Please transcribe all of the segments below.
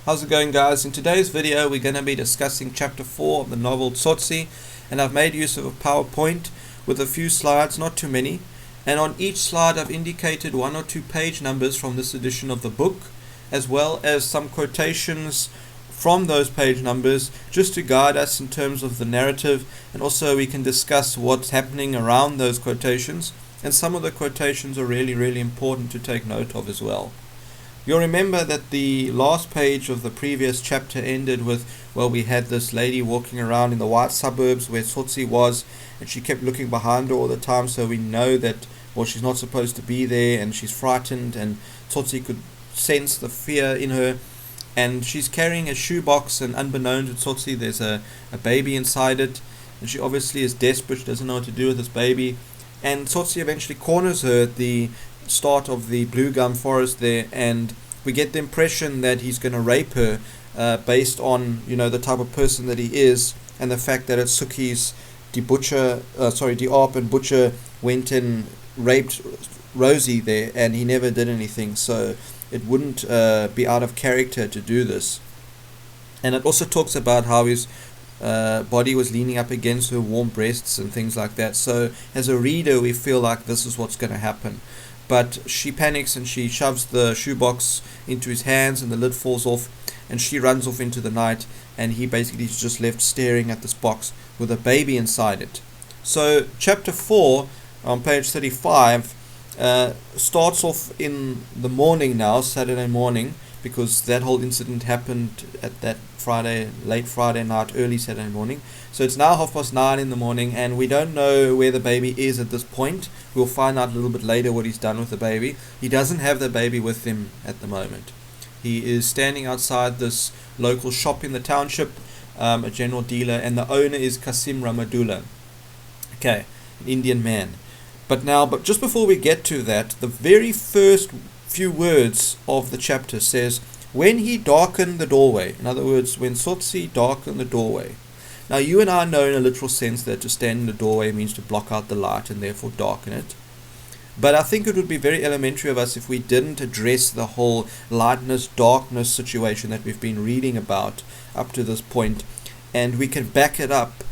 How's it going, guys? In today's video we're going to be discussing chapter 4 of the novel Tsotsi, and I've made use of a PowerPoint with a few slides, not too many, and on each slide I've indicated 1 or 2 page numbers from this edition of the book, as well as some quotations from those page numbers just to guide us in terms of the narrative, and also we can discuss what's happening around those quotations, and some of the quotations are really important to take note of as well. You'll remember that the last page of the previous chapter ended with, well, we had this lady walking around in the white suburbs where Tsotsi was, and she kept looking behind her all the time, so we know that, well, she's not supposed to be there, and she's frightened, and Tsotsi could sense the fear in her, and she's carrying a shoebox, and unbeknown to Tsotsi there's a baby inside it, and she obviously is desperate, she doesn't know what to do with this baby, and Tsotsi eventually corners her at the start of the blue gum forest there, and we get the impression that he's going to rape her based on, you know, the type of person that he is, and the fact that at Suki's Diop and Butcher went and raped Rosie there, and he never did anything, so it wouldn't be out of character to do this. And it also talks about how his body was leaning up against her warm breasts and things like that, so as a reader we feel like this is what's going to happen. But she panics and she shoves the shoebox into his hands, and the lid falls off, and she runs off into the night, and he basically is just left staring at this box with a baby inside it. So chapter 4 on page 35 starts off in the morning now, Saturday morning, because that whole incident happened at that late Friday night, early Saturday morning. So it's now 9:30 in the morning, and we don't know where the baby is at this point. We'll find out a little bit later what he's done with the baby. He doesn't have the baby with him at the moment. He is standing outside this local shop in the township, a general dealer, and the owner is Kasim Ramadullah. Okay, an Indian man. But just before we get to that, the very first few words of the chapter says, when he darkened the doorway. In other words, when Tsotsi darkened the doorway. Now you and I know in a literal sense that to stand in the doorway means to block out the light and therefore darken it. But I think it would be very elementary of us if we didn't address the whole lightness, darkness situation that we've been reading about up to this point, and we can back it up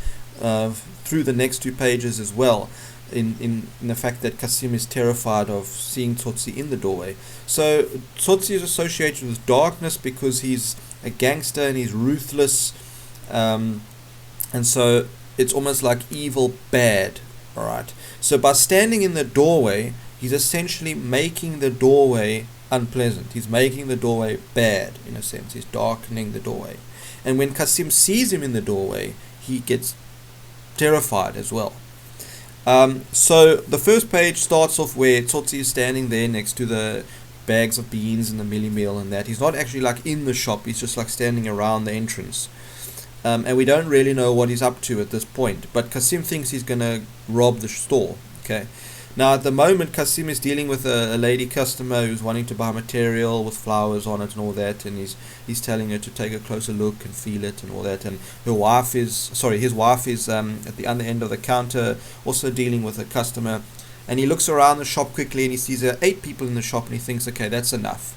through the next 2 pages as well. In the fact that Kasim is terrified of seeing Tsotsi in the doorway. So Tsotsi is associated with darkness because he's a gangster and he's ruthless, and so it's almost like evil bad. Alright, so by standing in the doorway, he's essentially making the doorway unpleasant. He's making the doorway bad, in a sense. He's darkening the doorway, and when Kasim sees him in the doorway, he gets terrified as well. So the first page starts off where Tsotsi is standing there next to the bags of beans and the milli meal and that. He's not actually like in the shop, he's just like standing around the entrance. And we don't really know what he's up to at this point, but Kasim thinks he's going to rob the store. Okay. Now at the moment Kasim is dealing with a lady customer who's wanting to buy material with flowers on it and all that, and he's telling her to take a closer look and feel it and all that, and his wife is at the other end of the counter also dealing with a customer, and he looks around the shop quickly and he sees there are 8 people in the shop, and he thinks, okay, that's enough.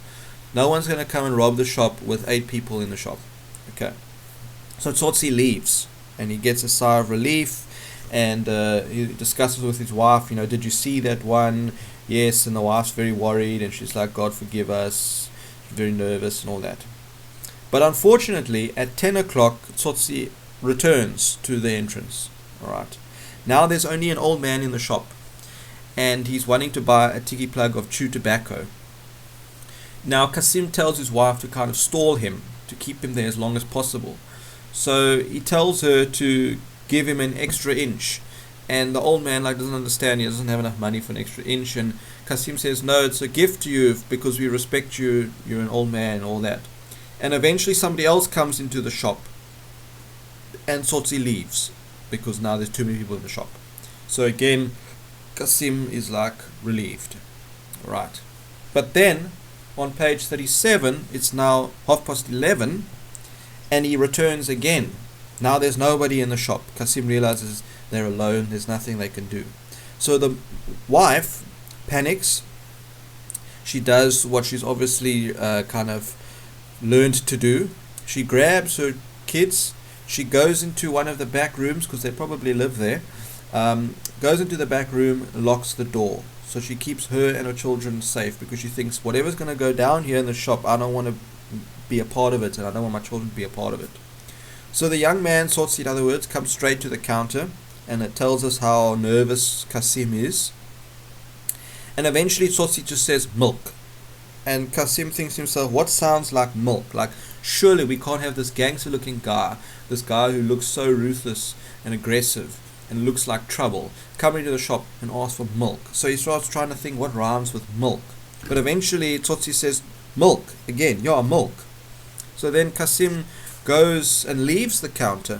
No one's going to come and rob the shop with 8 people in the shop. Okay. So Tsotsi leaves and he gets a sigh of relief. And he discusses with his wife, you know, did you see that one? Yes. And the wife's very worried, and she's like, God forgive us. She's very nervous and all that. But unfortunately, at 10 o'clock, Tsotsi returns to the entrance. Alright. Now there's only an old man in the shop, and he's wanting to buy a tiki plug of chew tobacco. Now Kasim tells his wife to kind of stall him, to keep him there as long as possible. So he tells her to give him an extra inch, and the old man doesn't understand. He doesn't have enough money for an extra inch, and Kasim says, no, it's a gift to you because we respect you, you're an old man, all that. And eventually somebody else comes into the shop, and Tsotsi leaves because now there's too many people in the shop. So again, Kasim is relieved. Right. But then on page 37 it's now 11:30, and he returns again. Now there's nobody in the shop. Kasim realizes they're alone, there's nothing they can do. So the wife panics. She does what she's obviously learned to do. She grabs her kids, she goes into one of the back rooms, because they probably live there, goes into the back room, locks the door. So she keeps her and her children safe, because she thinks whatever's going to go down here in the shop, I don't want to be a part of it, and I don't want my children to be a part of it. So the young man, Tsotsi in other words, comes straight to the counter, and it tells us how nervous Kasim is. And eventually Tsotsi just says milk. And Kasim thinks to himself, what sounds like milk? Like, surely we can't have this gangster looking guy, this guy who looks so ruthless and aggressive and looks like trouble, coming to the shop and ask for milk. So he starts trying to think what rhymes with milk. But eventually Tsotsi says milk again. Yeah, milk. So then Kasim goes and leaves the counter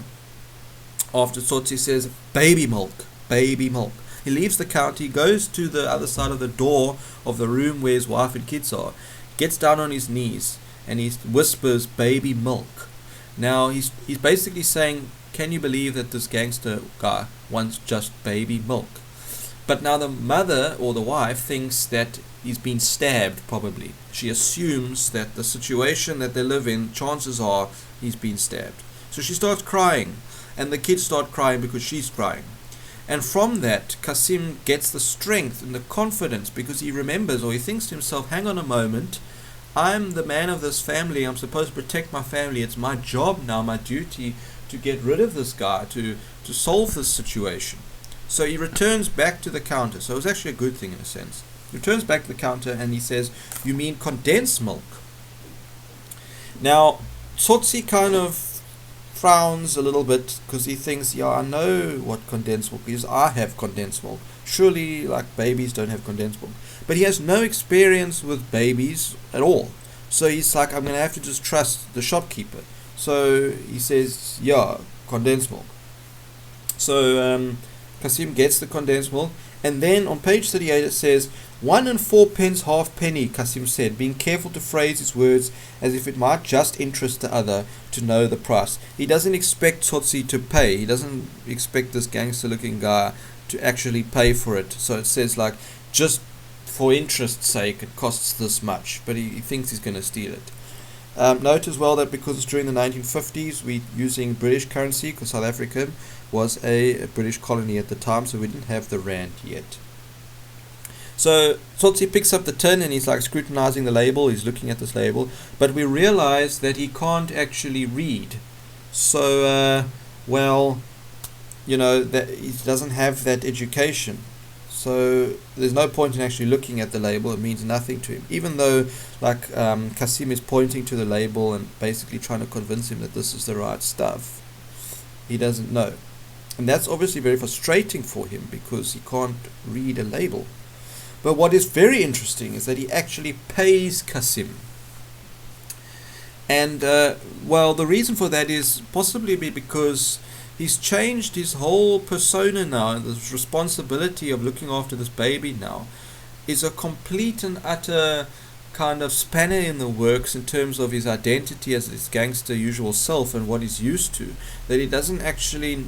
after Tsotsi says baby milk, baby milk. He leaves the counter, he goes to the other side of the door of the room where his wife and kids are, gets down on his knees, and he whispers baby milk. Now he's basically saying, can you believe that this gangster guy wants just baby milk? But now the mother or the wife thinks that he's been stabbed, probably. She assumes that the situation that they live in, chances are he's been stabbed. So she starts crying, and the kids start crying because she's crying. And from that, Kasim gets the strength and the confidence, because he remembers, or he thinks to himself, hang on a moment, I'm the man of this family, I'm supposed to protect my family, it's my job now, my duty to get rid of this guy, to solve this situation. So he returns back to the counter. So it was actually a good thing in a sense. He returns back to the counter and he says, you mean condensed milk? Now, Tsotsi kind of frowns a little bit, because he thinks, yeah, I know what condensed milk is. I have condensed milk. Surely, like, babies don't have condensed milk. But he has no experience with babies at all. So he's like, I'm going to have to just trust the shopkeeper. So he says, yeah, condensed milk. So Kasim gets the condensed milk. And then on page 38 it says, 1 and 4 pence halfpenny, Kasim said, being careful to phrase his words as if it might just interest the other to know the price. He doesn't expect Tsotsi to pay. He doesn't expect this gangster looking guy to actually pay for it. So it says, like, just for interest's sake it costs this much, but he thinks he's going to steal it. Note as well that because it's during the 1950s, we're using British currency, because South Africa was a British colony at the time, so we didn't have the rand yet. So Tsotsi picks up the tin and he's like scrutinizing the label, he's looking at this label, but we realize that he can't actually read. So, well, you know, that he doesn't have that education. So there's no point in actually looking at the label. It means nothing to him, even though, like, Kasim is pointing to the label and basically trying to convince him that this is the right stuff. He doesn't know, and that's obviously very frustrating for him because he can't read a label. But what is very interesting is that he actually pays Kasim. And well, the reason for that is possibly because he's changed his whole persona now, and this responsibility of looking after this baby now is a complete and utter kind of spanner in the works in terms of his identity as his gangster usual self and what he's used to, that he doesn't actually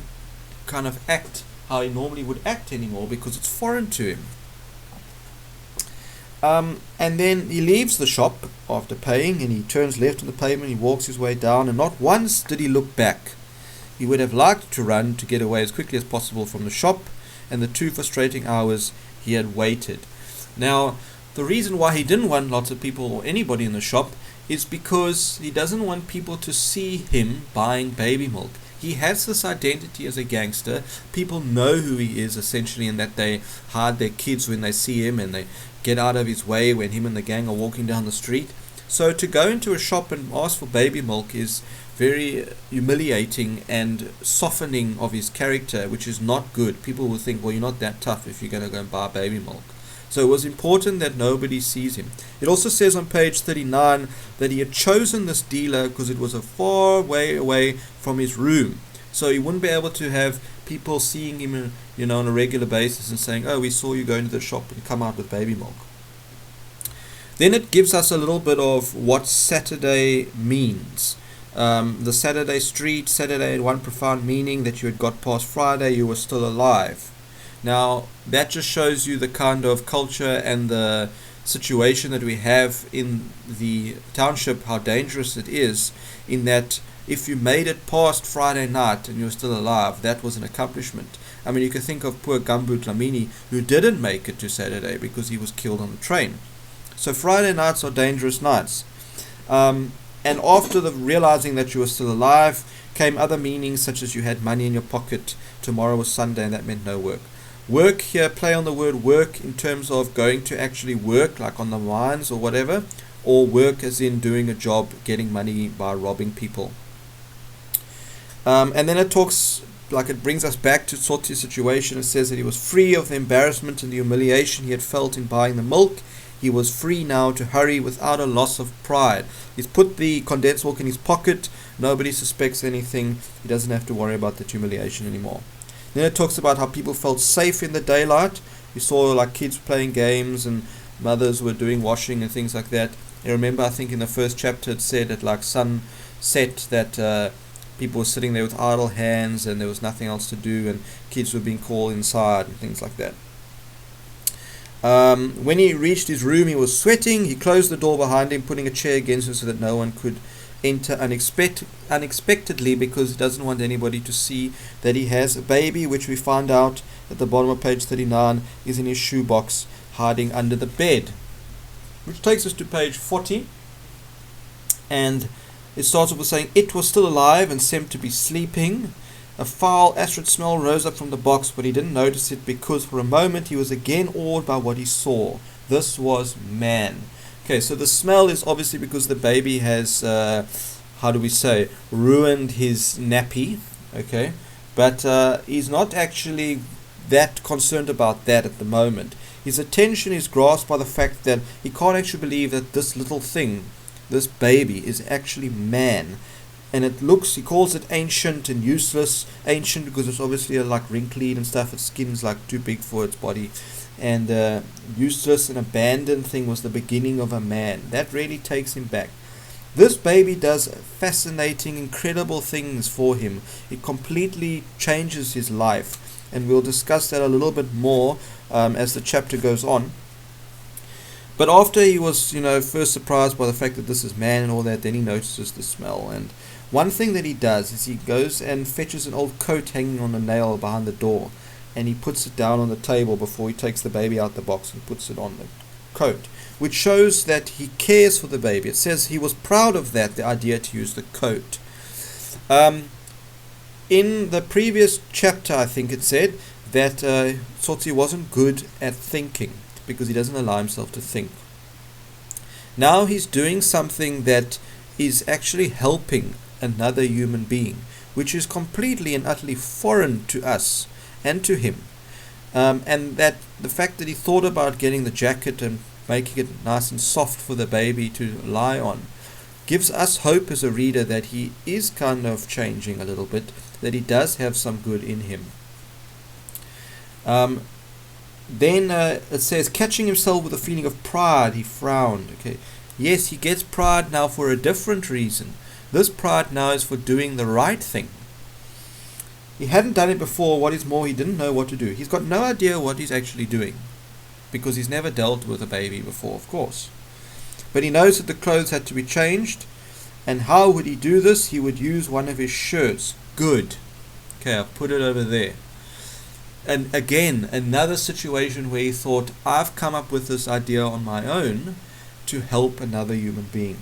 kind of act how he normally would act anymore because it's foreign to him. And then he leaves the shop after paying, and he turns left on the pavement, he walks his way down, and not once did he look back. He would have liked to run to get away as quickly as possible from the shop and the 2 frustrating hours he had waited. Now, the reason why he didn't want lots of people or anybody in the shop is because he doesn't want people to see him buying baby milk. He has this identity as a gangster. People know who he is essentially, and that they hide their kids when they see him and they get out of his way when him and the gang are walking down the street. So to go into a shop and ask for baby milk is very humiliating and softening of his character, which is not good. People will think, well, you're not that tough if you're going to go and buy baby milk. So it was important that nobody sees him. It also says on page 39 that he had chosen this dealer because it was a far way away from his room. So he wouldn't be able to have people seeing him, you know, on a regular basis and saying, oh, we saw you go into the shop and come out with baby milk. Then it gives us a little bit of what Saturday means. The Saturday street, Saturday had one profound meaning, that you had got past Friday, you were still alive. Now, that just shows you the kind of culture and the situation that we have in the township, how dangerous it is, in that if you made it past Friday night and you're still alive, that was an accomplishment. I mean, you can think of poor Gumbo Dlamini, who didn't make it to Saturday because he was killed on the train. So Friday nights are dangerous nights. And after realizing that you were still alive came other meanings, such as you had money in your pocket, tomorrow was Sunday, and that meant no work. Work here, play on the word work in terms of going to actually work, like on the mines or whatever, or work as in doing a job, getting money by robbing people. And then it talks, like it brings us back to Tsotsi's situation. It says that he was free of the embarrassment and the humiliation he had felt in buying the milk. He was free now to hurry without a loss of pride. He's put the condensed milk in his pocket. Nobody suspects anything. He doesn't have to worry about that humiliation anymore. Then it talks about how people felt safe in the daylight. We saw like kids playing games and mothers were doing washing and things like that. I remember, I think in the first chapter it said at like sunset that people were sitting there with idle hands and there was nothing else to do, and kids were being called inside and things like that. When he reached his room, he was sweating. He closed the door behind him, putting a chair against him so that no one could enter unexpectedly, because he doesn't want anybody to see that he has a baby, which we find out at the bottom of page 39 is in his shoebox hiding under the bed. Which takes us to page 40, and it starts off with saying, it was still alive and seemed to be sleeping. A foul acrid smell rose up from the box, but he didn't notice it because for a moment he was again awed by what he saw. This was man. Okay, so the smell is obviously because the baby has, ruined his nappy. Okay, but he's not actually that concerned about that at the moment. His attention is grasped by the fact that he can't actually believe that this little thing, this baby, is actually man. And it looks, he calls it ancient and useless. Ancient because it's obviously like wrinkly and stuff. Its skin's like too big for its body. And useless and abandoned thing was the beginning of a man. That really takes him back. This baby does fascinating, incredible things for him. It completely changes his life. And we'll discuss that a little bit more as the chapter goes on. But after he was, first surprised by the fact that this is man and all that, then he notices the smell. And one thing that he does is he goes and fetches an old coat hanging on a nail behind the door, and he puts it down on the table before he takes the baby out the box and puts it on the coat, which shows that he cares for the baby. It says he was proud of that, the idea to use the coat. In the previous chapter, I think it said that Tsotsi wasn't good at thinking because he doesn't allow himself to think. Now he's doing something that is actually helping another human being, which is completely and utterly foreign to us and to him. And that the fact that he thought about getting the jacket and making it nice and soft for the baby to lie on gives us hope as a reader that he is kind of changing a little bit, that he does have some good in him. Then it says, catching himself with a feeling of pride, he frowned. Okay, yes, he gets pride now for a different reason. This pride now is for doing the right thing. He hadn't done it before. What is more, he didn't know what to do. He's got no idea what he's actually doing because he's never dealt with a baby before, of course. But he knows that the clothes had to be changed. And how would he do this? He would use one of his shirts. Good. Okay, I've put it over there. And again, another situation where he thought, I've come up with this idea on my own to help another human being.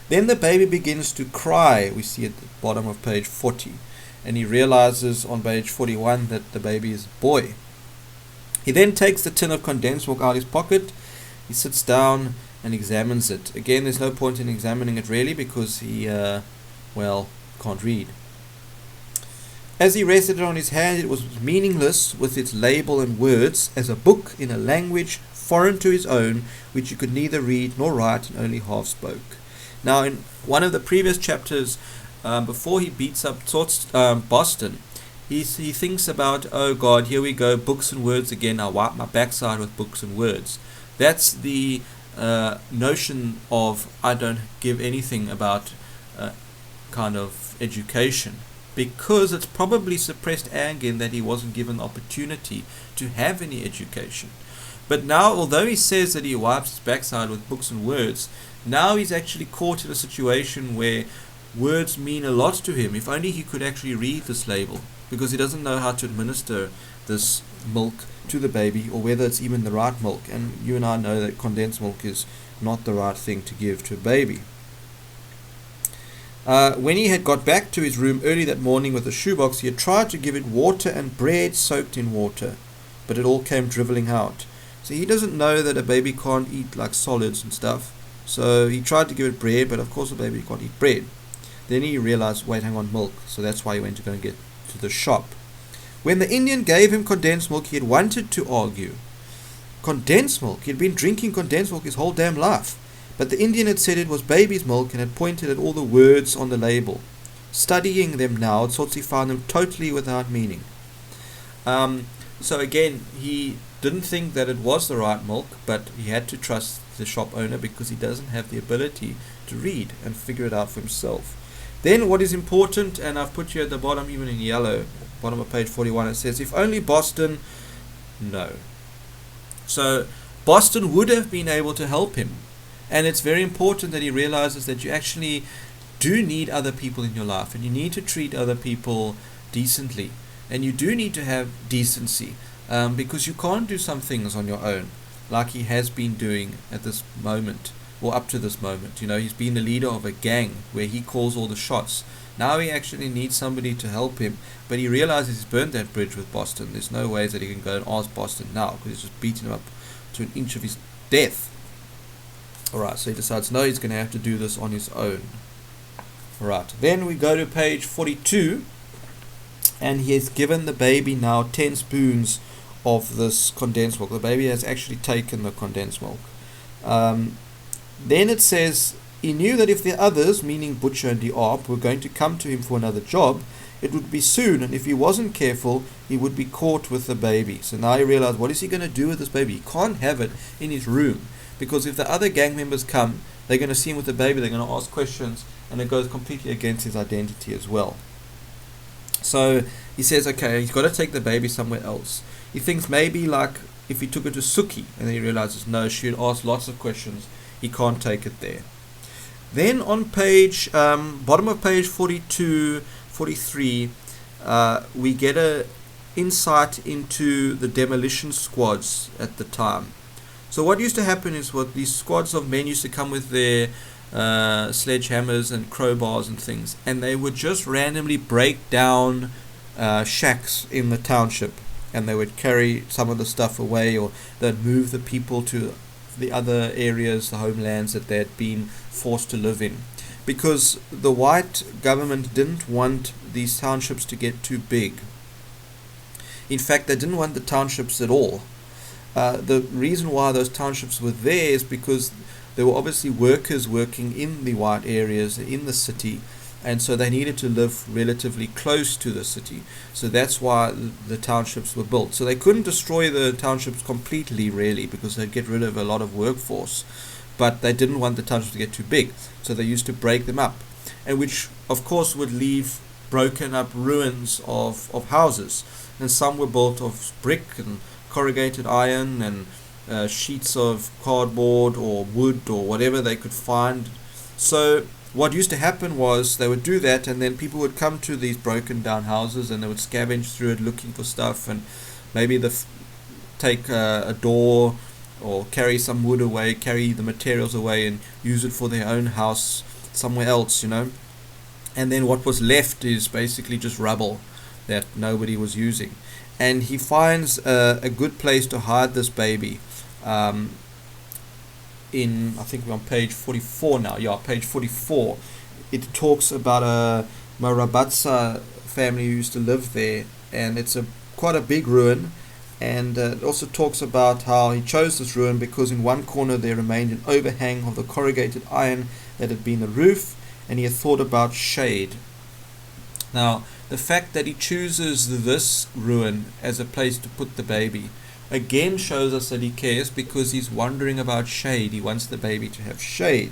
Then the baby begins to cry. We see at the bottom of page 40. And he realizes on page 41 that the baby is a boy. He then takes the tin of condensed milk out of his pocket. He sits down and examines it. Again, there's no point in examining it really because he, can't read. As he rested it on his hand, it was meaningless with its label and words, as a book in a language foreign to his own, which he could neither read nor write and only half spoke. Now, in one of the previous chapters, before he beats up Boston, he thinks about, oh God, here we go, books and words again. I'll wipe my backside with books and words. That's the notion of I don't give anything about kind of education, because it's probably suppressed anger in that he wasn't given the opportunity to have any education. But now, although he says that he wipes his backside with books and words, now he's actually caught in a situation where words mean a lot to him. If only he could actually read this label, because he doesn't know how to administer this milk to the baby, or whether it's even the right milk. And you and I know that condensed milk is not the right thing to give to a baby. When he had got back to his room early that morning with a shoebox, he had tried to give it water and bread soaked in water, but it all came drivelling out. So he doesn't know that a baby can't eat like solids and stuff. So he tried to give it bread, but of course a baby can't eat bread. Then he realized, wait, hang on, milk. So that's why he went to go and get to the shop. When the Indian gave him condensed milk, he had wanted to argue. Condensed milk? He had been drinking condensed milk his whole damn life. But the Indian had said it was baby's milk and had pointed at all the words on the label. Studying them now, Tsotsi found them totally without meaning. So again, he didn't think that it was the right milk, but he had to trust the shop owner because he doesn't have the ability to read and figure it out for himself. Then what is important, and I've put you at the bottom even in yellow, bottom of page 41, it says, if only Boston... No. So Boston would have been able to help him. And it's very important that he realizes that you actually do need other people in your life, and you need to treat other people decently. And you do need to have decency, because you can't do some things on your own, like he has been doing at this moment, or up to this moment. You know, he's been the leader of a gang where he calls all the shots. Now he actually needs somebody to help him, but he realizes he's burned that bridge with Boston. There's no ways that he can go and ask Boston now, because he's just beaten him up to an inch of his death. Alright, so he decides, no, he's going to have to do this on his own. Alright, then we go to page 42, and he has given the baby now 10 spoons of this condensed milk. The baby has actually taken the condensed milk. Then it says, he knew that if the others, meaning Butcher and Diab, were going to come to him for another job, it would be soon, and if he wasn't careful, he would be caught with the baby. So now he realized, what is he going to do with this baby? He can't have it in his room, because if the other gang members come, they're going to see him with the baby, they're going to ask questions, and it goes completely against his identity as well. So he says, okay, he's got to take the baby somewhere else. He thinks maybe like if he took it to Suki, and then he realizes, no, she would ask lots of questions, he can't take it there. Then on page, bottom of page 42, 43, we get a insight into the demolition squads at the time. So what used to happen is what these squads of men used to come with their sledgehammers and crowbars and things, and they would just randomly break down shacks in the township, and they would carry some of the stuff away, or they'd move the people to the other areas, the homelands that they had been forced to live in, because the white government didn't want these townships to get too big. In fact, they didn't want the townships at all. The reason why those townships were there is because there were obviously workers working in the white areas in the city, and so they needed to live relatively close to the city. So that's why the townships were built. So they couldn't destroy the townships completely, really, because they'd get rid of a lot of workforce. But they didn't want the townships to get too big, so they used to break them up, and which of course would leave broken up ruins of houses. And some were built of brick and corrugated iron and sheets of cardboard or wood or whatever they could find. So what used to happen was they would do that, and then people would come to these broken down houses and they would scavenge through it looking for stuff, and maybe take a door or carry some wood away, carry the materials away and use it for their own house somewhere else, you know. And then what was left is basically just rubble that nobody was using. And he finds a good place to hide this baby. In, I think we're on page 44 now. Yeah, page 44. It talks about a Marabatsa family who used to live there, and it's quite a big ruin. And it also talks about how he chose this ruin because in one corner there remained an overhang of the corrugated iron that had been the roof, and he had thought about shade. Now, the fact that he chooses this ruin as a place to put the baby again shows us that he cares, because he's wondering about shade. He wants the baby to have shade.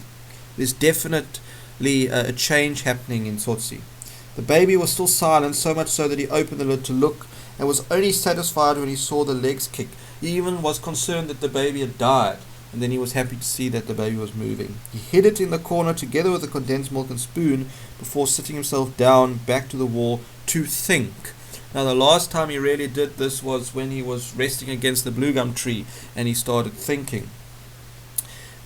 There's definitely a change happening in Tsotsi. The baby was still silent, so much so that he opened the lid to look, and was only satisfied when he saw the legs kick. He even was concerned that the baby had died, and then he was happy to see that the baby was moving. He hid it in the corner together with the condensed milk and spoon before sitting himself down back to the wall to think. Now, the last time he really did this was when he was resting against the blue gum tree and he started thinking.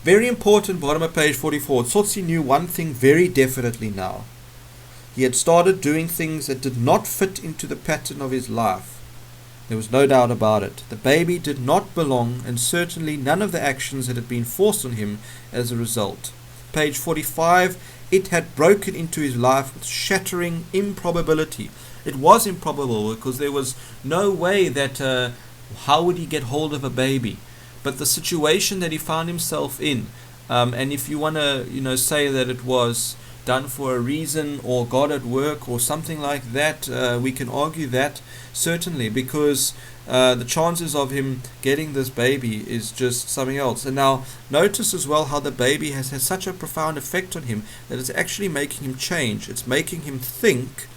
Very important, bottom of page 44. Tsotsi knew one thing very definitely now. He had started doing things that did not fit into the pattern of his life. There was no doubt about it. The baby did not belong, and certainly none of the actions that had been forced on him as a result. Page 45. It had broken into his life with shattering improbability. It was improbable because there was no way that how would he get hold of a baby? But the situation that he found himself in, and if you want to say that it was done for a reason or God at work or something like that, we can argue that certainly, because the chances of him getting this baby is just something else. And now notice as well how the baby has had such a profound effect on him that it's actually making him change. It's making him think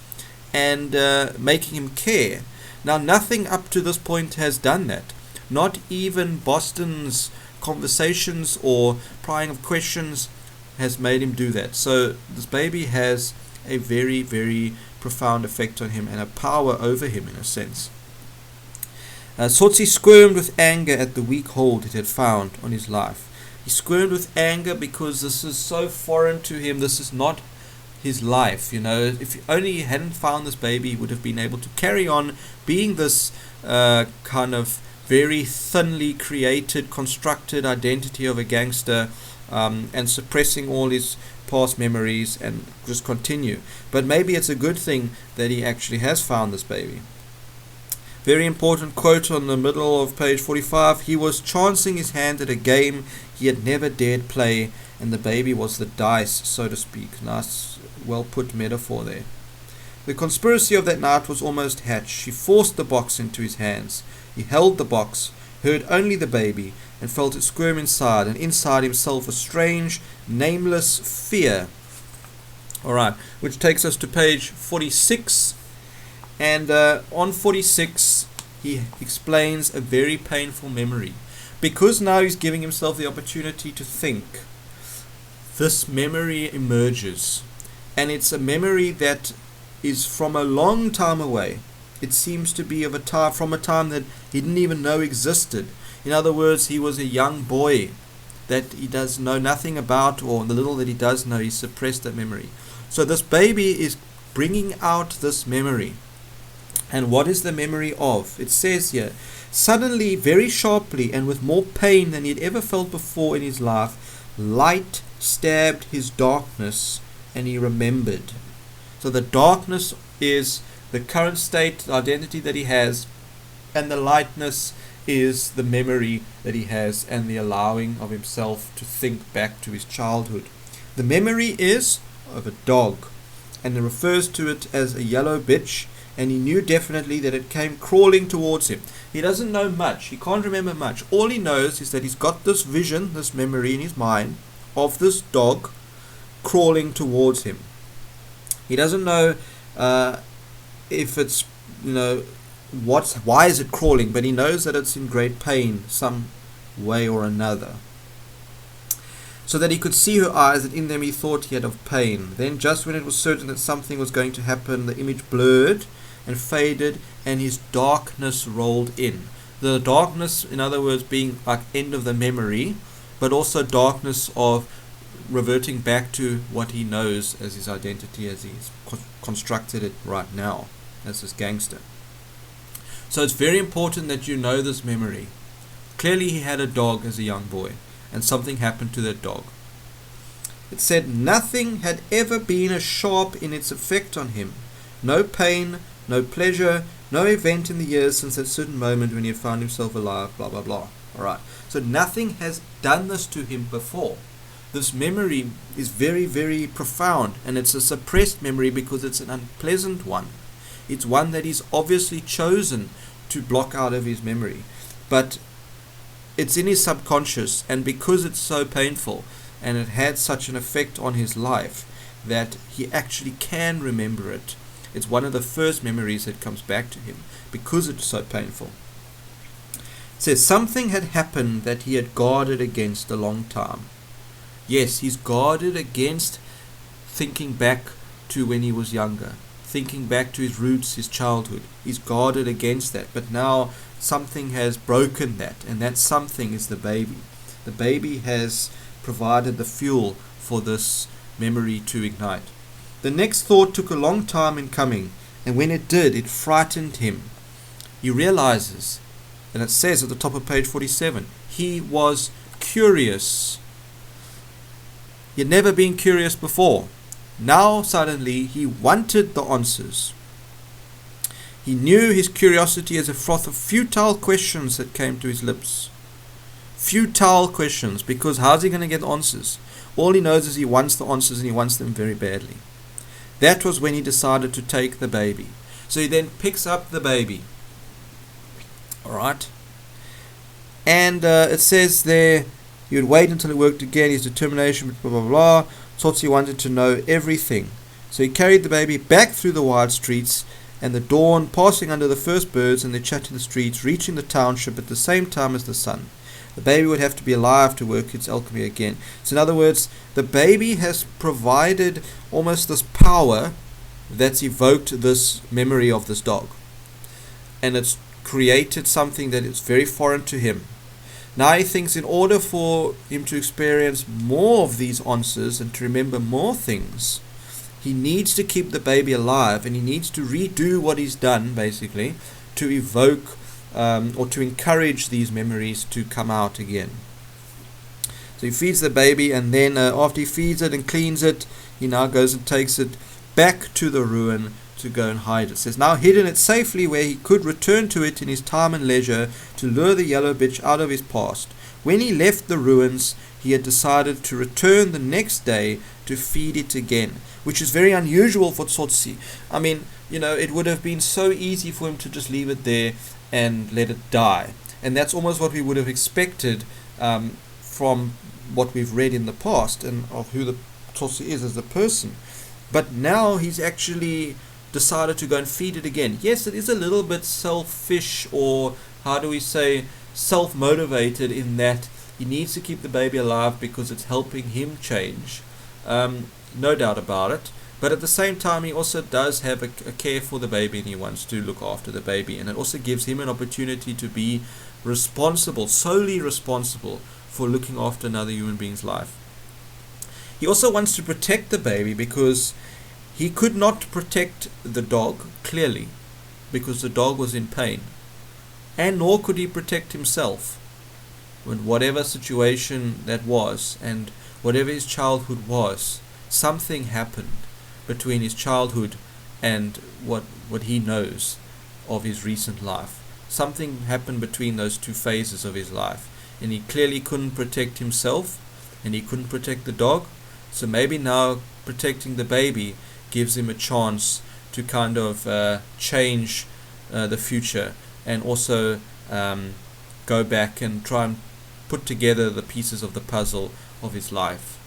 and making him care. Now, nothing up to this point has done that. Not even Boston's conversations or prying of questions has made him do that. So this baby has a very, very profound effect on him and a power over him in a sense. Tsotsi squirmed with anger at the weak hold it had found on his life. He squirmed with anger because this is so foreign to him. This is not his life. If only he hadn't found this baby, he would have been able to carry on being this kind of very thinly created, constructed identity of a gangster, and suppressing all his past memories and just continue. But maybe it's a good thing that he actually has found this baby. Very important quote on the middle of page 45. He was chancing his hand at a game he had never dared play, and the baby was the dice, so to speak. Nice, well put metaphor there. The conspiracy of that night was almost hatched. She forced the box into his hands. He held the box, heard only the baby, and felt it squirm inside, and inside himself a strange, nameless fear. Alright, which takes us to page 46. And on 46, he explains a very painful memory. Because now he's giving himself the opportunity to think, this memory emerges. And it's a memory that is from a long time away. It seems to be from a time that he didn't even know existed. In other words, he was a young boy that he does know nothing about, or the little that he does know, he suppressed that memory. So this baby is bringing out this memory. And what is the memory of? It says here, suddenly, very sharply, and with more pain than he had ever felt before in his life, light stabbed his darkness, and he remembered. So the darkness is the current state, the identity that he has, and the lightness is the memory that he has and the allowing of himself to think back to his childhood. The memory is of a dog, and it refers to it as a yellow bitch, and he knew definitely that it came crawling towards him. He doesn't know much. He can't remember much. All he knows is that he's got this vision, this memory in his mind of this dog crawling towards him. He doesn't know if it's, why is it crawling, but he knows that it's in great pain some way or another. So that he could see her eyes, and in them he thought he had of pain. Then, just when it was certain that something was going to happen, the image blurred and faded, and his darkness rolled in. The darkness, in other words, being like end of the memory, but also darkness of reverting back to what he knows as his identity, as he's constructed it right now, as this gangster. So it's very important that you know this memory. Clearly he had a dog as a young boy, and something happened to that dog. It said nothing had ever been as sharp in its effect on him. No pain, no pleasure, no event in the years since that certain moment when he had found himself alive, blah, blah, blah. Alright, so nothing has done this to him before. This memory is very, very profound, and it's a suppressed memory because it's an unpleasant one. It's one that he's obviously chosen to block out of his memory. But it's in his subconscious, and because it's so painful, and it had such an effect on his life, that he actually can remember it. It's one of the first memories that comes back to him, because it's so painful. It says something had happened that he had guarded against a long time. Yes, he's guarded against thinking back to when he was younger, thinking back to his roots, his childhood. He's guarded against that, but now something has broken that, and that something is the baby. The baby has provided the fuel for this memory to ignite. The next thought took a long time in coming, and when it did, it frightened him. He realizes, and it says at the top of page 47, he was curious. He had never been curious before. Now suddenly he wanted the answers. He knew his curiosity as a froth of futile questions that came to his lips. Futile questions, because how's he going to get answers? All he knows is he wants the answers, and he wants them very badly. That was when he decided to take the baby. So he then picks up the baby. Alright. And it says there, he would wait until it worked again, his determination, blah blah blah. Tsotsi wanted to know everything. So he carried the baby back through the wide streets, and the dawn, passing under the first birds and their chat in the streets, reaching the township at the same time as the sun. The baby would have to be alive to work its alchemy again. So in other words, the baby has provided almost this power that's evoked this memory of this dog. And it's created something that is very foreign to him. Now he thinks in order for him to experience more of these answers and to remember more things, he needs to keep the baby alive, and he needs to redo what he's done, basically, to evoke or to encourage these memories to come out again. So he feeds the baby, and then after he feeds it and cleans it, he now goes and takes it back to the ruin to go and hide it. It says, now hidden it safely where he could return to it in his time and leisure to lure the yellow bitch out of his past. When he left the ruins, he had decided to return the next day to feed it again, which is very unusual for Tsotsi. I mean, it would have been so easy for him to just leave it there and let it die. And that's almost what we would have expected from what we've read in the past and of who the Tsotsi is as a person. But now he's actually decided to go and feed it again. Yes, it is a little bit selfish, or how do we say, self-motivated, in that he needs to keep the baby alive because it's helping him change. No doubt about it. But at the same time, he also does have a care for the baby, and he wants to look after the baby. And it also gives him an opportunity to be responsible, solely responsible for looking after another human being's life. He also wants to protect the baby because he could not protect the dog, clearly, because the dog was in pain. And nor could he protect himself in whatever situation that was, and whatever his childhood was. Something happened between his childhood and what he knows of his recent life. Something happened between those two phases of his life, and he clearly couldn't protect himself, and he couldn't protect the dog. So maybe now protecting the baby gives him a chance to kind of change the future, and also go back and try and put together the pieces of the puzzle of his life.